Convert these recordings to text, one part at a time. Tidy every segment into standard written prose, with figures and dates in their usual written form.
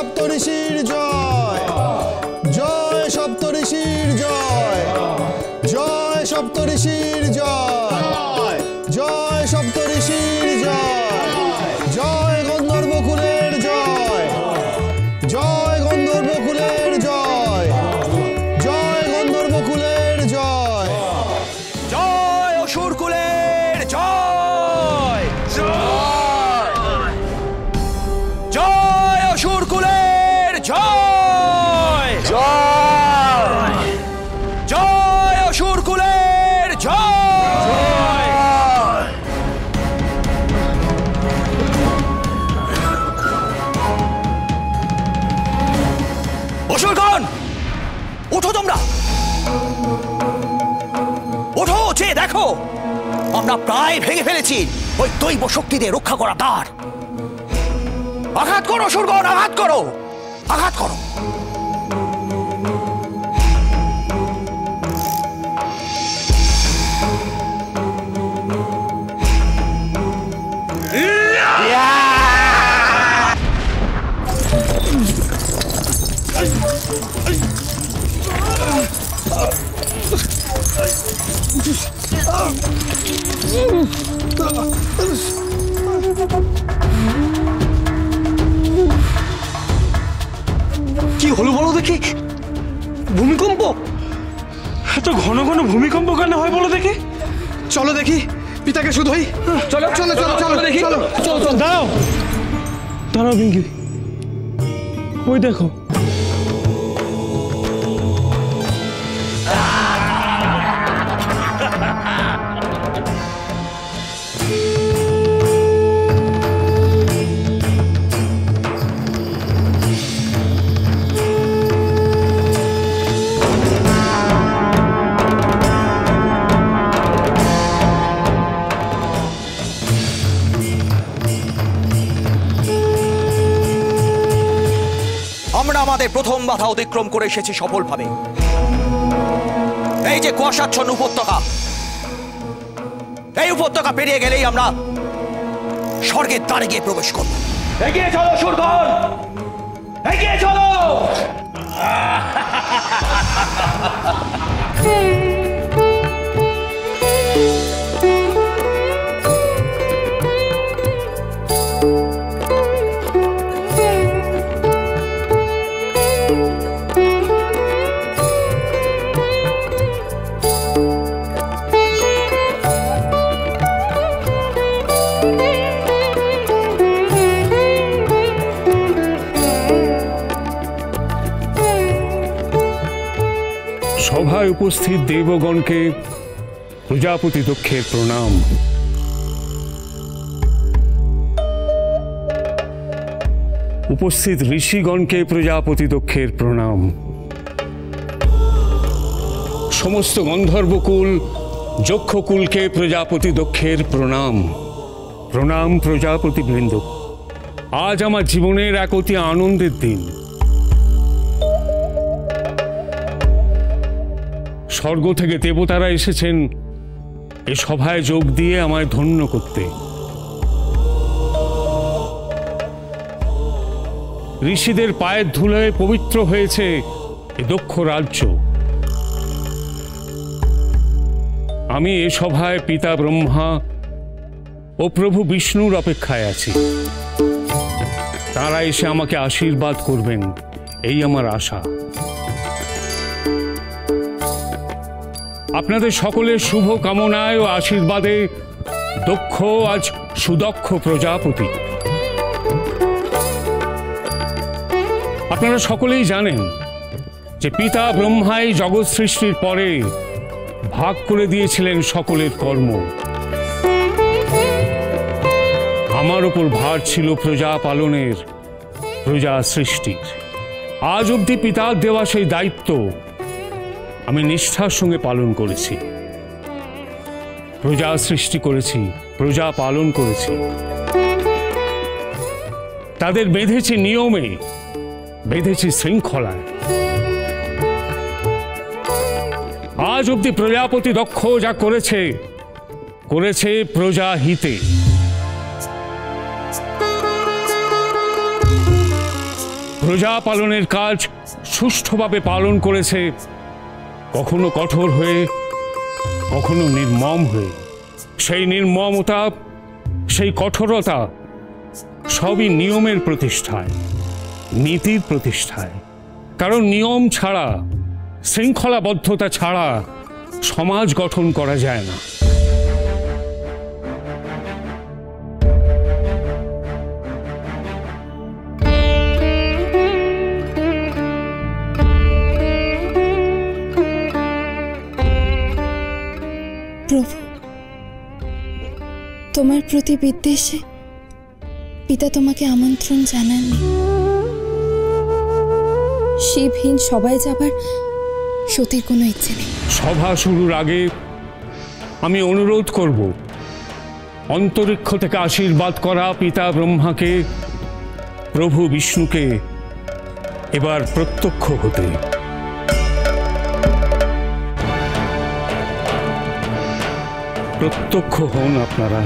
সপ্তঋষির জয়, জয় সপ্তঋষির জয়, জয় সপ্তঋষির জয়, জয় সপ্তঋষির জয়, জয় গন্ধর্বকুলের জয়, জয় গন্ধর্বকুলের জয়, জয় গন্ধর্বকুলের জয়, জয় অসুরকুলের জয়, জয় অসুরকুলের জয়, জয়, জয় অসুরকুলের জয়। অসুরগণ, ওঠো তোমরা, ওঠো, চেয়ে দেখো, আমরা প্রায় ভেঙে ফেলেছি ওই দৈব শক্তিদের রক্ষা করা দ্বার। আঘাত করো অসুরগণ, আঘাত করো, আঘাত করো। কি হলো বলো দেখি? ভূমিকম্প? এত ঘন ঘন ভূমিকম্প কেন হয় বলো দেখি? চলো দেখি পিতাকে শুধোই। চলো চলো চলো চলো দেখি, চলো চলো চলো। দাঁড়াও দাঁড়াও পিঙ্কি, ওই দেখো। আমরা আমাদের প্রথম বাধা অতিক্রম করে এসেছি সফলভাবে। এই যে কুয়াশাচ্ছন্ন উপত্যকা, এই উপত্যকা পেরিয়ে গেলেই আমরা স্বর্গের দ্বারে গিয়ে প্রবেশ করব। এগিয়ে চলো অসুরগণ, এগিয়ে চলো। সভায় উপস্থিত দেবগণকে প্রজাপতি দক্ষের প্রণাম। উপস্থিত ঋষিগণকে প্রজাপতি দক্ষের প্রণাম। সমস্ত গন্ধর্বকুল যক্ষকুলকে প্রজাপতি দক্ষের প্রণাম। প্রণাম প্রজাপতি বৃন্দ। আজ আমার জীবনের এক অতি আনন্দের দিন। স্বর্গ থেকে দেবতারা এসেছেন এ সভায় যোগ দিয়ে আমায় ধন্য করতে। ঋষিদের পায়ের ধুলোয় পবিত্র হয়েছে এ দক্ষ রাজ্য। আমি এ সভায় পিতা ব্রহ্মা ও প্রভু বিষ্ণুর অপেক্ষায় আছি। তারা এসে আমাকে আশীর্বাদ করবেন, এই আমার আশা। আপনাদের সকলের শুভ কামনায় ও আশীর্বাদে দক্ষ আজ সুদক্ষ প্রজাপতি। আপনারা সকলেই জানেন যে পিতা ব্রহ্মাই জগৎ সৃষ্টির পরে ভাগ করে দিয়েছিলেন সকলের কর্ম। আমার উপর ভার ছিল প্রজা পালনের, প্রজা সৃষ্টির। আজ অবধি পিতার দেওয়া সেই দায়িত্ব আমি নিষ্ঠার সঙ্গে পালন করেছি। প্রজা সৃষ্টি করেছি, প্রজা পালন করেছি, তাদের বেঁধেছি নিয়মে, বেঁধেছি শৃঙ্খলায়। আজ অবধি প্রজাপতি দক্ষ যা করেছে, করেছে প্রজা হিতে। প্রজা পালনের কাজ সুষ্ঠুভাবে পালন করেছে, কখনো কঠোর হয়ে, কখনো নির্মম হয়ে। সেই নির্মমতা, সেই কঠোরতা সবই নিয়মের প্রতিষ্ঠায়, নীতির প্রতিষ্ঠায়। কারণ নিয়ম ছাড়া, শৃঙ্খলাবদ্ধতা ছাড়া সমাজ গঠন করা যায় না। প্রভু, তোমার প্রতি বিদ্বেষে পিতা তোমাকে আমন্ত্রণ জানাননি। শিবহীন সবাই যাবার সতীর কোনো ইচ্ছে নেই। সভা শুরুর আগে আমি অনুরোধ করব অন্তরিক্ষ থেকে আশীর্বাদ করা পিতা ব্রহ্মাকে, প্রভু বিষ্ণুকে এবার প্রত্যক্ষ হতে। প্রত্যক্ষ হন আপনারা,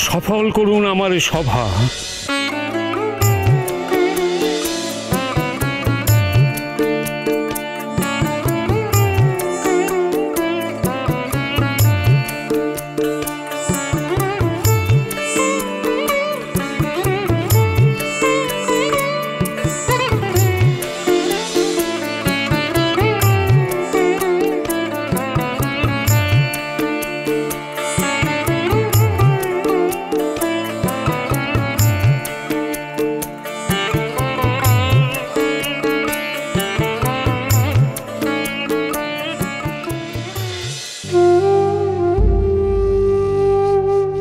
সফল করুন আমার এই সভা।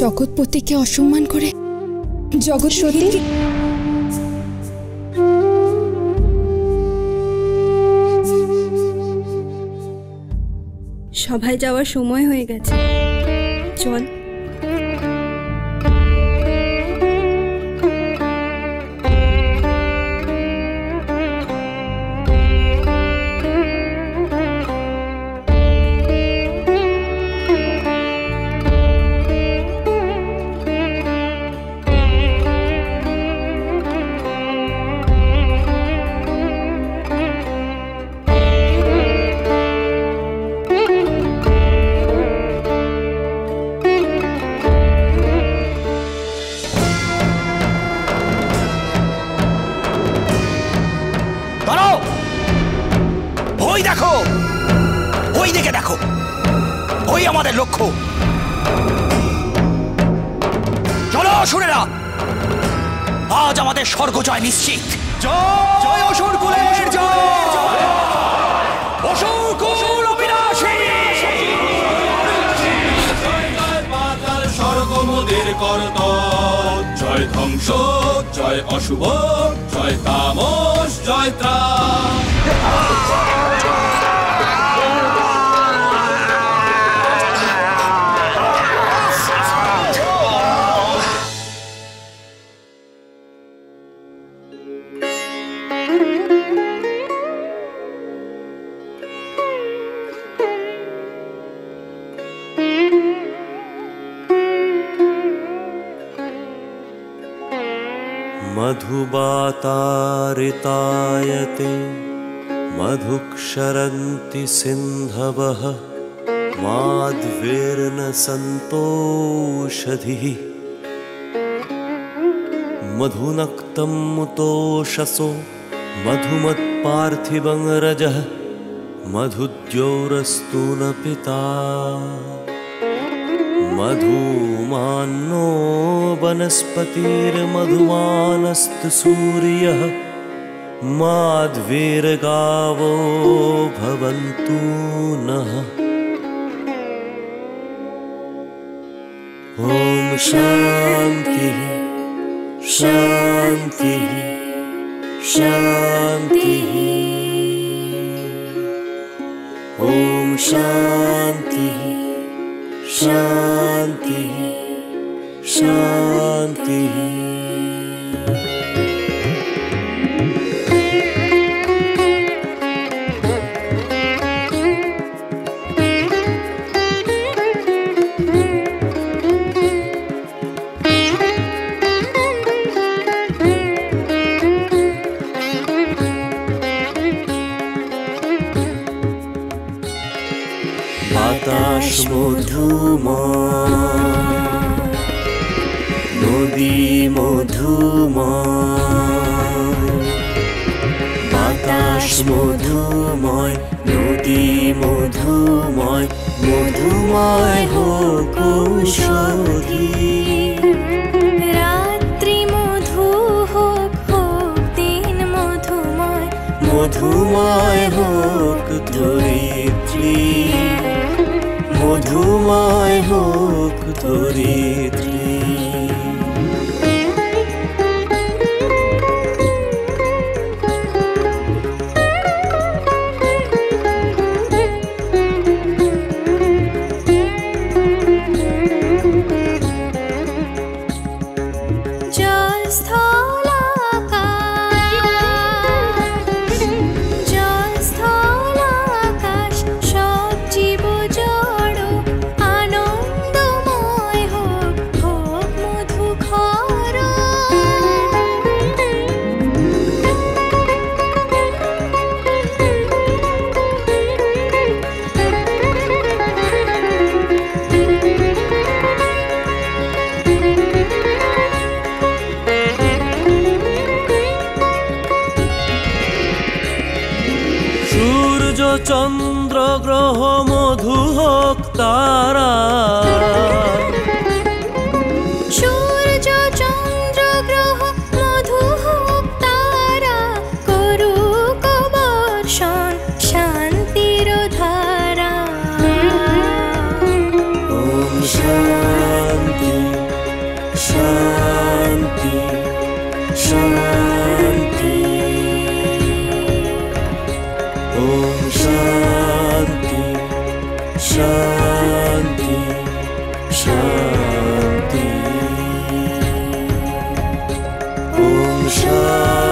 জগৎপতিকে অসম্মান করে জগৎ সতী সভায় যাওয়ার সময় হয়ে গেছে, চল। দেখো, ওই দিকে দেখো, ওই আমাদের লক্ষ্য। চলো অসুরেরা, আজ আমাদের স্বর্গ জয় নিশ্চিত। জয় অসুর কুলের জয়, অসুর কুল অবিনাশী। পাতাল স্বর্গ মোদের করতল, জয় ধ্বংস, জয় অশুভ, জয় তামস, জয় ত্রাণ। मधुबातारितायते मधुक्षरन्ति सिन्धवः माध्वेर्न सन्तोषधिः मधुनक्तं मुतोषसो मधुमत्पार्थिवं रजः मधुद्यौरस्तु न पिता मधुमान्नो वनस्पतिर्मधुमानस्तु सूर्यः माध्वीर्गावो भवन्तु नः। ॐ शान्तिः शान्तिः शान्तिः। ॐ शान्तिः शान्तिः शान्तिः। মধুময়, নদী মধুময়, বাতাস মধুময়, নদী মধুময়, মধুময় হোক ঔষধি। রাত্রি মধু হোক, হোক দিন মধুময়, মধুময় হোক ধরিত্রী, মধুময় হোক ধরিত্রী। জল স্থল আকাশ, জল স্থল আকাশ, সব জীব জড় আনন্দময় হোক, হোক মধুক্ষর। সূর্য চন্দ্র গ্রহ মধু হোক তারা, সূর্য চন্দ্র গ্রহ মধু হোক তারা, করুক বর্ষণ শান্তির ধারা। ওম শান্তি শান্তি শান্তি, ওম শান্তি শান্তি শান্তি, ওম শান্তি।